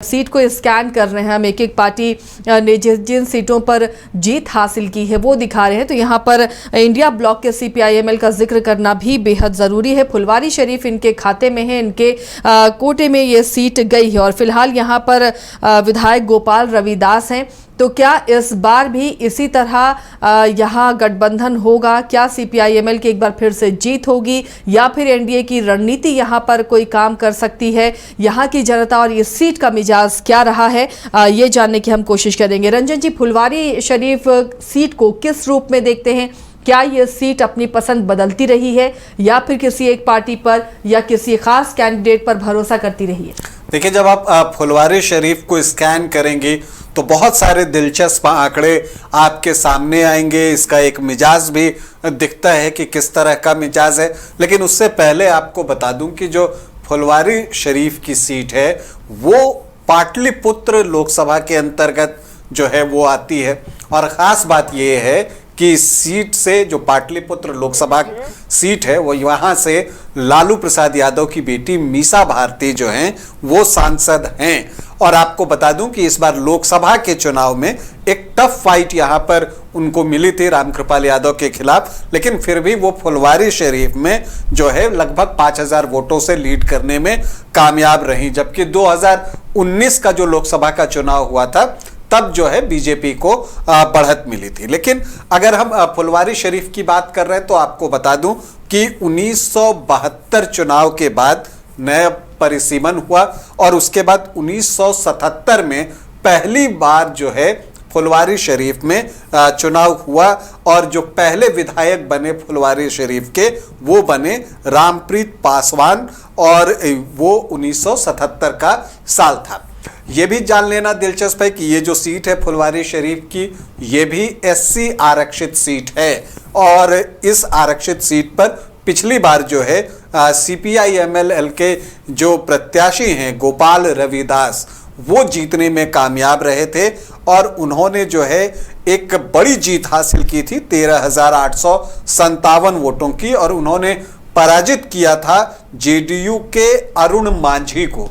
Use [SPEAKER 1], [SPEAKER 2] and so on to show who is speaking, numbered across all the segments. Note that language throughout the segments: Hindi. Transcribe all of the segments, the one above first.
[SPEAKER 1] सीट को स्कैन कर रहे हैं हम, एक एक पार्टी ने जिन सीटों पर जीत हासिल की है वो दिखा रहे हैं। तो यहाँ पर इंडिया ब्लॉक के सीपीआईएमएल का जिक्र करना भी बेहद ज़रूरी है। फुलवारी शरीफ इनके खाते में है, इनके कोटे में ये सीट गई है और फिलहाल यहाँ पर विधायक गोपाल रविदास हैं। तो क्या इस बार भी इसी तरह यहाँ गठबंधन होगा? क्या सीपीआईएमएल की एक बार फिर से जीत होगी या फिर एनडीए की रणनीति यहाँ पर कोई काम कर सकती है? यहाँ की जनता और ये सीट का मिजाज क्या रहा है, ये जानने की हम कोशिश करेंगे। रंजन जी, फुलवारी शरीफ सीट को किस रूप में देखते हैं? क्या ये सीट अपनी पसंद बदलती रही है या फिर किसी एक पार्टी पर या किसी खास कैंडिडेट पर भरोसा करती रही है?
[SPEAKER 2] देखिए, जब आप फुलवारी शरीफ को स्कैन करेंगे तो बहुत सारे दिलचस्प आंकड़े आपके सामने आएंगे। इसका एक मिजाज भी दिखता है कि किस तरह का मिजाज है। लेकिन उससे पहले आपको बता दूं कि जो फुलवारी शरीफ की सीट है वो पाटलिपुत्र लोकसभा के अंतर्गत जो है वो आती है। और ख़ास बात ये है कि इस सीट से, जो पाटलिपुत्र लोकसभा सीट है, वो यहाँ से लालू प्रसाद यादव की बेटी मीसा भारती जो हैं वो सांसद हैं। और आपको बता दूं कि इस बार लोकसभा के चुनाव में एक टफ फाइट यहाँ पर उनको मिली थी रामकृपाल यादव के खिलाफ, लेकिन फिर भी वो फुलवारी शरीफ में जो है लगभग 5000 वोटों से लीड करने में कामयाब रही। जबकि 2019 का जो लोकसभा का चुनाव हुआ था तब जो है बीजेपी को बढ़त मिली थी। लेकिन अगर हम फुलवारी शरीफ की बात कर रहे हैं तो आपको बता दूं कि 1972 चुनाव के बाद नया परिसीमन हुआ और उसके बाद 1977 में पहली बार जो है फुलवारी शरीफ में चुनाव हुआ और जो पहले विधायक बने फुलवारी शरीफ के वो बने रामप्रीत पासवान और वो 1977 का साल था। ये भी जान लेना दिलचस्प है कि ये जो सीट है फुलवारी शरीफ की, ये भी एससी आरक्षित सीट है और इस आरक्षित सीट पर पिछली बार जो है सीपीआईएमएल के जो प्रत्याशी हैं गोपाल रविदास वो जीतने में कामयाब रहे थे और उन्होंने जो है एक बड़ी जीत हासिल की थी 13,857 वोटों की और उन्होंने पराजित किया था जेडीयू के अरुण मांझी को।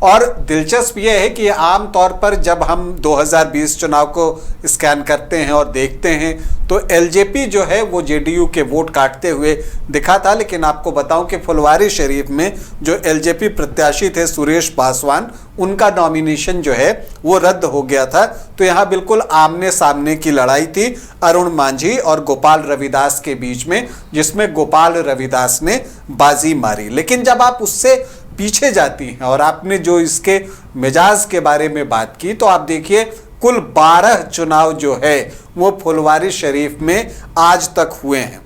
[SPEAKER 2] और दिलचस्प यह है कि आम तौर पर जब हम 2020 चुनाव को स्कैन करते हैं और देखते हैं तो एलजेपी जो है वो जेडीयू के वोट काटते हुए दिखा था। लेकिन आपको बताऊं कि फुलवारी शरीफ में जो एलजेपी प्रत्याशी थे सुरेश पासवान, उनका नॉमिनेशन जो है वो रद्द हो गया था। तो यहाँ बिल्कुल आमने सामने की लड़ाई थी अरुण मांझी और गोपाल रविदास के बीच में, जिसमें गोपाल रविदास ने बाजी मारी। लेकिन जब आप उससे पीछे जाती हैं और आपने जो इसके मिजाज के बारे में बात की तो आप देखिए कुल 12 चुनाव जो है वो फुलवारी शरीफ में आज तक हुए हैं।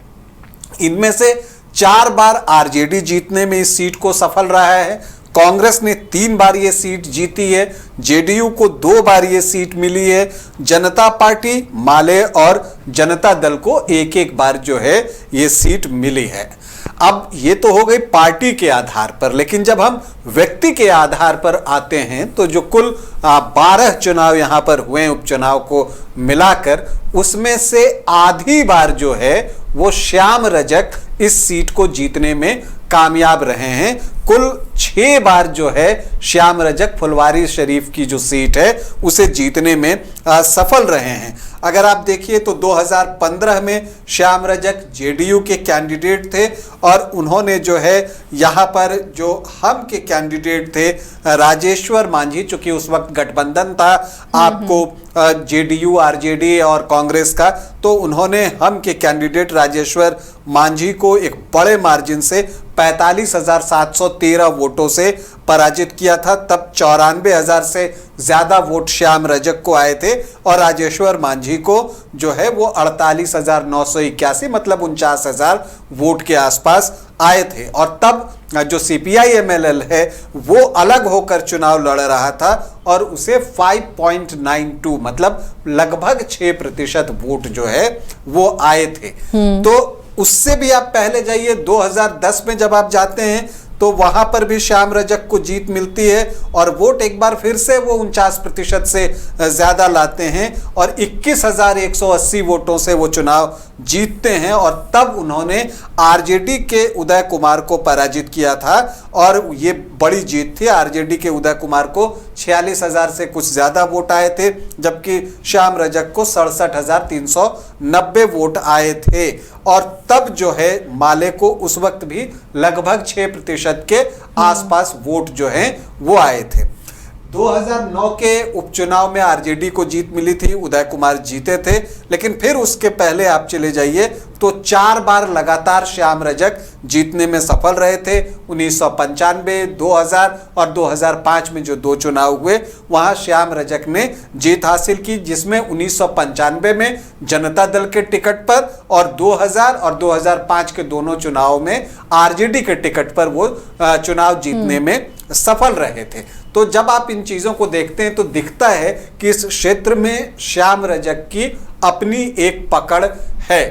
[SPEAKER 2] इनमें से 4 बार आरजेडी जीतने में इस सीट को सफल रहा है, कांग्रेस ने 3 बार ये सीट जीती है, जेडीयू को 2 बार ये सीट मिली है, जनता पार्टी, माले और जनता दल को 1-1 बार जो है ये सीट मिली है। अब ये तो हो गई पार्टी के आधार पर, लेकिन जब हम व्यक्ति के आधार पर आते हैं तो जो कुल 12 चुनाव यहाँ पर हुए उपचुनाव को मिलाकर, उसमें से आधी बार जो है वो श्याम रजक इस सीट को जीतने में कामयाब रहे हैं। कुल 6 बार जो है श्याम रजक फुलवारी शरीफ की जो सीट है उसे जीतने में सफल रहे हैं। अगर आप देखिए तो 2015 में श्याम रजक जेडीयू के कैंडिडेट थे और उन्होंने जो है यहाँ पर जो हम के कैंडिडेट थे राजेश्वर मांझी, चूंकि उस वक्त गठबंधन था आपको जेडीयू आरजेडी और कांग्रेस का, तो उन्होंने हम के कैंडिडेट राजेश्वर मांझी को एक बड़े मार्जिन से 45,713 वोटों से पराजित किया था। तब 94,000 से ज्यादा वोट श्याम रजक को आए थे और राजेश्वर मांझी को जो है वो 48,981 मतलब 49,000 वोट के आसपास आए थे। और तब जो सीपीआईएमएल है वो अलग होकर चुनाव लड़ रहा था और उसे 5.92 मतलब लगभग 6% वोट जो है वो आए थे। तो उससे भी आप पहले जाइए, 2010 में जब आप जाते हैं तो वहां पर भी श्याम रजक को जीत मिलती है और वोट एक बार फिर से वो 49% से ज्यादा लाते हैं और 21,180 वोटों से वो चुनाव जीतते हैं और तब उन्होंने आरजेडी के उदय कुमार को पराजित किया था और ये बड़ी जीत थी। आरजेडी के उदय कुमार को 46,000 से कुछ ज्यादा वोट आए थे, जबकि श्याम रजक को 67,390 वोट आए थे और तब जो है माले को उस वक्त भी लगभग 6% के आसपास वोट जो हैं वो आए थे। 2009 के उपचुनाव में आरजेडी को जीत मिली थी, उदय कुमार जीते थे, लेकिन फिर उसके पहले आप चले जाइए तो 4 बार लगातार श्याम रजक जीतने में सफल रहे थे। 1995, 2000 और 2005 में जो 2 चुनाव हुए वहां श्याम रजक ने जीत हासिल की, जिसमें 1995 में जनता दल के टिकट पर और 2000 और 2005 के दोनों चुनाव में आरजेडी के टिकट पर वो चुनाव जीतने में सफल रहे थे। तो जब आप इन चीजों को देखते हैं तो दिखता है कि इस क्षेत्र में श्याम रजक की अपनी एक पकड़ है।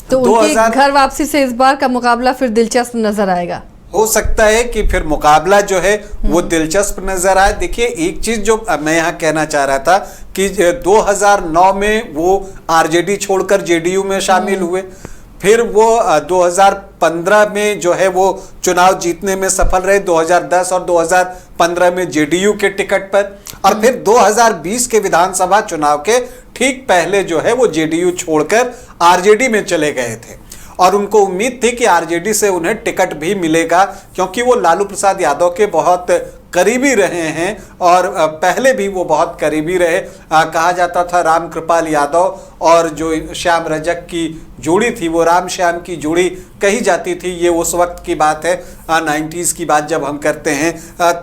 [SPEAKER 1] तो उनकी घर वापसी से इस बार का मुकाबला फिर दिलचस्प नजर आएगा।
[SPEAKER 2] हो सकता है कि फिर मुकाबला जो है वो दिलचस्प नजर आए। देखिए, एक चीज जो मैं यहाँ कहना चाह रहा था कि 2009 में वो आरजेडी छोड़कर जेडीयू में शामिल हुए, फिर वो 2015 में जो है वो चुनाव जीतने में सफल रहे, 2010 और 2015 में जेडीयू के टिकट पर, और फिर 2020 के विधानसभा चुनाव के ठीक पहले जो है वो जेडीयू छोड़कर आरजेडी में चले गए थे और उनको उम्मीद थी कि आरजेडी से उन्हें टिकट भी मिलेगा, क्योंकि वो लालू प्रसाद यादव के बहुत करीबी रहे हैं और पहले भी वो बहुत करीबी रहे। कहा जाता था राम कृपाल यादव और जो श्याम रजक की जोड़ी थी वो राम श्याम की जोड़ी कही जाती थी। ये उस वक्त की बात है, 90s की बात जब हम करते हैं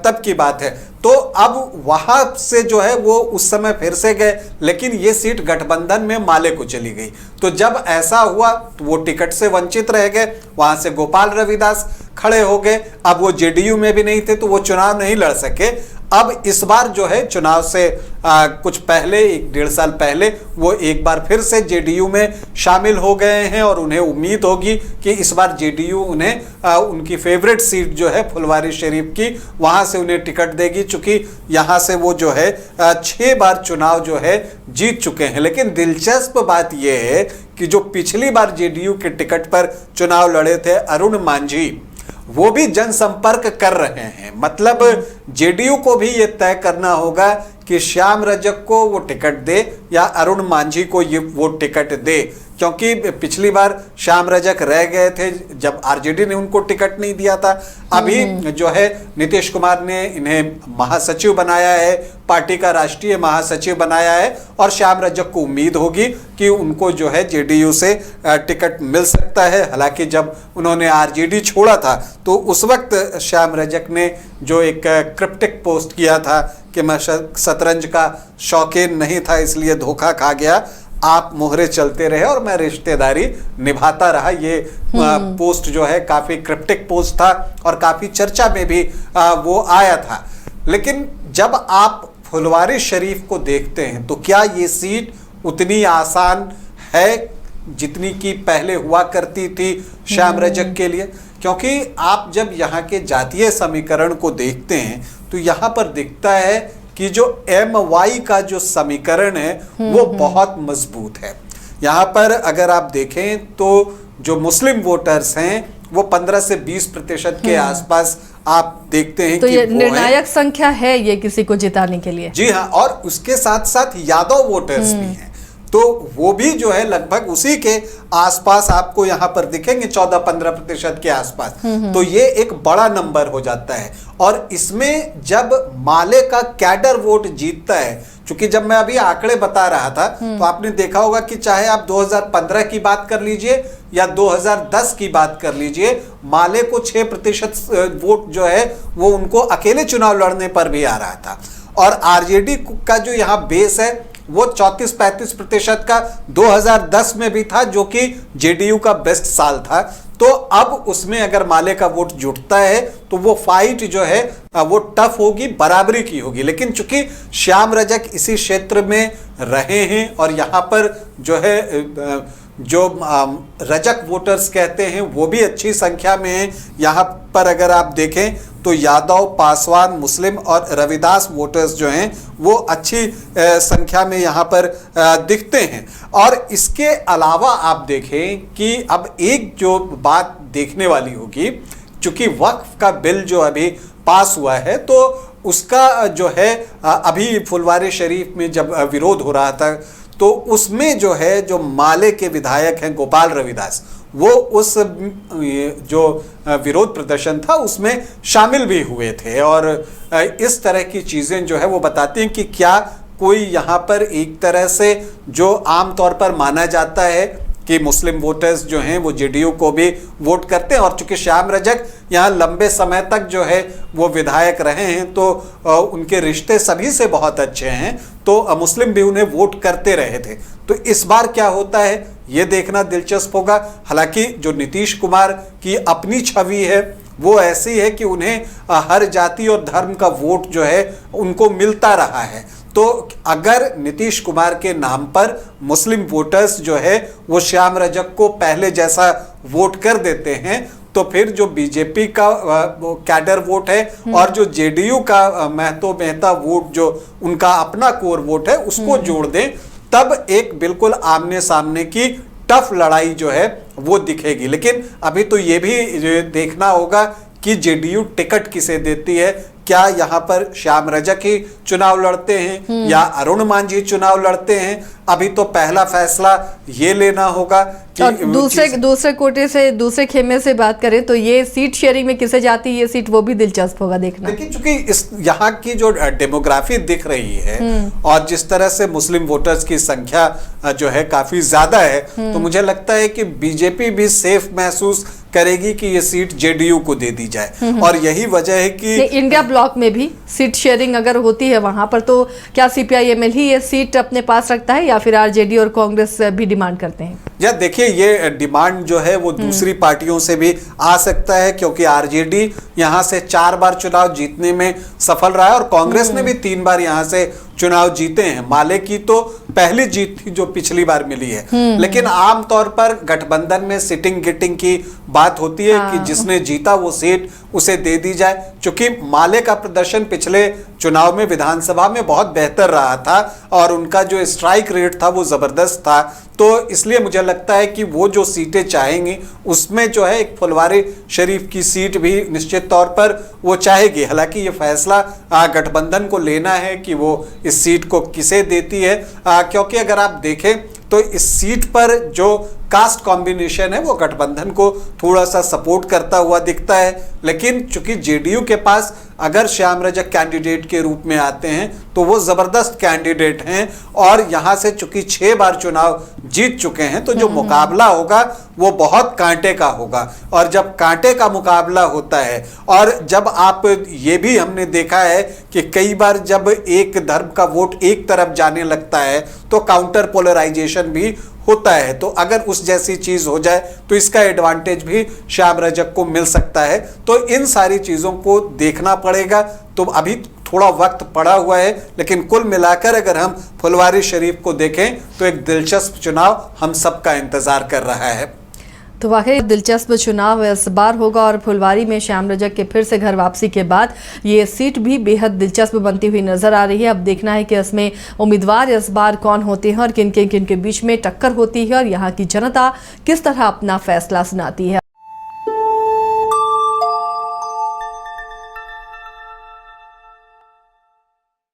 [SPEAKER 2] तब की बात है। तो अब वहां से जो है वो उस समय फिर से गए, लेकिन ये सीट गठबंधन में माले को चली गई। तो जब ऐसा हुआ तो वो टिकट से वंचित रह गए, वहां से गोपाल रविदास खड़े हो गए। अब वो जेडीयू में भी नहीं थे तो वो चुनाव नहीं लड़ सके। अब इस बार जो है चुनाव से कुछ पहले, 1-1.5 साल पहले वो एक बार फिर से जेडीयू में शामिल हो गए हैं और उन्हें उम्मीद होगी कि इस बार जेडीयू उन्हें उनकी फेवरेट सीट जो है फुलवारी शरीफ की, वहां से उन्हें टिकट देगी, चूंकि यहां से वो जो है 6 बार चुनाव जो है जीत चुके हैं। लेकिन दिलचस्प बात यह है कि जो पिछली बार जेडीयू के टिकट पर चुनाव लड़े थे अरुण मांझी, वो भी जनसंपर्क कर रहे हैं। मतलब जेडीयू को भी ये तय करना होगा कि श्याम रजक को वो टिकट दे या अरुण मांझी को ये वो टिकट दे, क्योंकि पिछली बार श्याम रजक रह गए थे जब आरजेडी ने उनको टिकट नहीं दिया था। अभी जो है नीतीश कुमार ने इन्हें महासचिव बनाया है, पार्टी का राष्ट्रीय महासचिव बनाया है और श्याम रजक को उम्मीद होगी कि उनको जो है जेडीयू से टिकट मिल सकता है। हालांकि जब उन्होंने आरजेडी छोड़ा था तो उस वक्त श्याम रजक ने जो एक क्रिप्टिक पोस्ट किया था कि मैं शतरंज का शौकीन नहीं था इसलिए धोखा खा गया, आप मोहरे चलते रहे और मैं रिश्तेदारी निभाता रहा। ये पोस्ट जो है काफी क्रिप्टिक पोस्ट था और काफी चर्चा में भी वो आया था। लेकिन जब आप फुलवारी शरीफ को देखते हैं तो क्या ये सीट उतनी आसान है जितनी कि पहले हुआ करती थी श्याम रजक के लिए? क्योंकि आप जब यहाँ के जातीय समीकरण को देखते हैं तो यहाँ पर दिखता है कि जो MY का जो समीकरण है वो बहुत मजबूत है। यहाँ पर अगर आप देखें तो जो मुस्लिम वोटर्स हैं वो 15 से 20% के आसपास आप देखते हैं
[SPEAKER 1] तो
[SPEAKER 2] कि
[SPEAKER 1] ये निर्णायक संख्या है ये किसी को जिताने के लिए।
[SPEAKER 2] जी हाँ, और उसके साथ साथ यादव वोटर्स भी हैं, तो वो भी जो है लगभग उसी के आसपास आपको यहाँ पर दिखेंगे, 14-15% के आसपास। तो ये एक बड़ा नंबर हो जाता है और इसमें जब माले का कैडर वोट जीतता है, क्योंकि जब मैं अभी आंकड़े बता रहा था तो आपने देखा होगा कि चाहे आप 2015 की बात कर लीजिए या 2010 की बात कर लीजिए, माले को 6% वोट जो है वो उनको अकेले चुनाव लड़ने पर भी आ रहा था। और आरजेडी का जो यहाँ बेस है वो 34-35% का 2010 में भी था, जो कि जेडीयू का बेस्ट साल था। तो अब उसमें अगर माले का वोट जुटता है तो वो फाइट जो है वो टफ होगी, बराबरी की होगी। लेकिन चूंकि श्याम रजक इसी क्षेत्र में रहे हैं और यहाँ पर जो है जो रजक वोटर्स कहते हैं वो भी अच्छी संख्या में हैं। यहाँ पर अगर आप देखें तो यादव, पासवान, मुस्लिम और रविदास वोटर्स जो हैं वो अच्छी संख्या में यहाँ पर दिखते हैं। और इसके अलावा आप देखें कि अब एक जो बात देखने वाली होगी, चूंकि वक्फ का बिल जो अभी पास हुआ है तो उसका जो है अभी फुलवारी शरीफ में जब विरोध हो रहा था तो उसमें जो है जो माले के विधायक हैं गोपाल रविदास, वो उस जो विरोध प्रदर्शन था उसमें शामिल भी हुए थे। और इस तरह की चीज़ें जो है वो बताती हैं कि क्या कोई यहाँ पर एक तरह से जो आम तौर पर माना जाता है कि मुस्लिम वोटर्स जो हैं वो जेडीयू को भी वोट करते हैं। और चूंकि श्याम रजक यहाँ लंबे समय तक जो है वो विधायक रहे हैं तो उनके रिश्ते सभी से बहुत अच्छे हैं, तो मुस्लिम भी उन्हें वोट करते रहे थे। तो इस बार क्या होता है ये देखना दिलचस्प होगा। हालांकि जो नीतीश कुमार की अपनी छवि है वो ऐसी है कि उन्हें हर जाति और धर्म का वोट जो है उनको मिलता रहा है। तो अगर नीतीश कुमार के नाम पर मुस्लिम वोटर्स जो है वो श्याम रजक को पहले जैसा वोट कर देते हैं तो फिर जो बीजेपी का कैडर वोट है और जो जेडीयू का महतो मेहता वोट जो उनका अपना कोर वोट है उसको जोड़ दें, तब एक बिल्कुल आमने सामने की टफ लड़ाई जो है वो दिखेगी। लेकिन अभी तो ये भी देखना होगा कि जेडीयू टिकट किसे देती है। क्या यहाँ पर श्याम रजक ही चुनाव लड़ते हैं या अरुण मांझी चुनाव लड़ते हैं, अभी तो पहला फैसला ये लेना होगा कि
[SPEAKER 1] और दूसरे कोटे से, दूसरे खेमे से बात करें तो ये सीट शेयरिंग में किसे जाती है ये सीट, वो भी दिलचस्प होगा देखना।
[SPEAKER 2] लेकिन चूंकि इस यहाँ की जो डेमोग्राफी दिख रही है और जिस तरह से मुस्लिम वोटर्स की संख्या जो है काफी ज्यादा है, तो मुझे लगता है कि बीजेपी भी सेफ महसूस करेगी कि ये सीट जेडीयू को दे दी जाए। और यही वजह है कि
[SPEAKER 1] इंडिया ब्लॉक में भी सीट शेयरिंग अगर होती है वहां पर तो क्या सीपीआईएमएल ही ये सीट अपने पास रखता है या फिर आरजेडी और कांग्रेस भी डिमांड करते हैं?
[SPEAKER 2] या देखिए ये डिमांड जो है वो दूसरी पार्टियों से भी आ सकता है, क्योंकि आरजेडी यहाँ से 4 बार चुनाव जीतने में सफल रहा है और कांग्रेस ने भी 3 बार यहाँ से चुनाव जीते हैं। माले की तो पहली जीत थी जो पिछली बार मिली है। लेकिन आमतौर पर गठबंधन में सिटिंग गिटिंग की बात होती है कि जिसने जीता वो सीट उसे दे दी जाए। क्योंकि माले का प्रदर्शन पिछले चुनाव में विधानसभा में बहुत बेहतर रहा था और उनका जो स्ट्राइक रेट था वो जबरदस्त था, तो इसलिए मुझे लगता है कि वो जो सीटें चाहेंगी उसमें जो है एक फुलवारी शरीफ की सीट भी निश्चित तौर पर वो चाहेगी। हालांकि ये फैसला गठबंधन को लेना है कि वो इस सीट को किसे देती है, क्योंकि अगर आप देखें तो इस सीट पर जो कास्ट कॉम्बिनेशन है वो गठबंधन को थोड़ा सा सपोर्ट करता हुआ दिखता है। लेकिन चूंकि जेडीयू के पास अगर श्याम रजक कैंडिडेट के रूप में आते हैं तो वो जबरदस्त कैंडिडेट हैं और यहाँ से चूंकि 6 बार चुनाव जीत चुके हैं तो जो मुकाबला होगा वो बहुत कांटे का होगा। और जब कांटे का मुकाबला होता है और जब आप ये भी हमने देखा है कि कई बार जब एक धर्म का वोट एक तरफ जाने लगता है तो काउंटर पोलराइजेशन भी होता है, तो अगर उस जैसी चीज हो जाए तो इसका एडवांटेज भी श्याम रजक को मिल सकता है। तो इन सारी चीजों को देखना पड़ेगा। तो अभी थोड़ा वक्त पड़ा हुआ है, लेकिन कुल मिलाकर अगर हम फुलवारी शरीफ को देखें तो एक दिलचस्प चुनाव हम सबका इंतजार कर रहा है।
[SPEAKER 1] तो वाकई दिलचस्प चुनाव इस बार होगा और फुलवारी में श्याम रजक के फिर से घर वापसी के बाद ये सीट भी बेहद दिलचस्प बनती हुई नजर आ रही है। अब देखना है कि इसमें उम्मीदवार इस बार कौन होते हैं और किन के बीच में टक्कर होती है और यहाँ की जनता किस तरह अपना फैसला सुनाती है।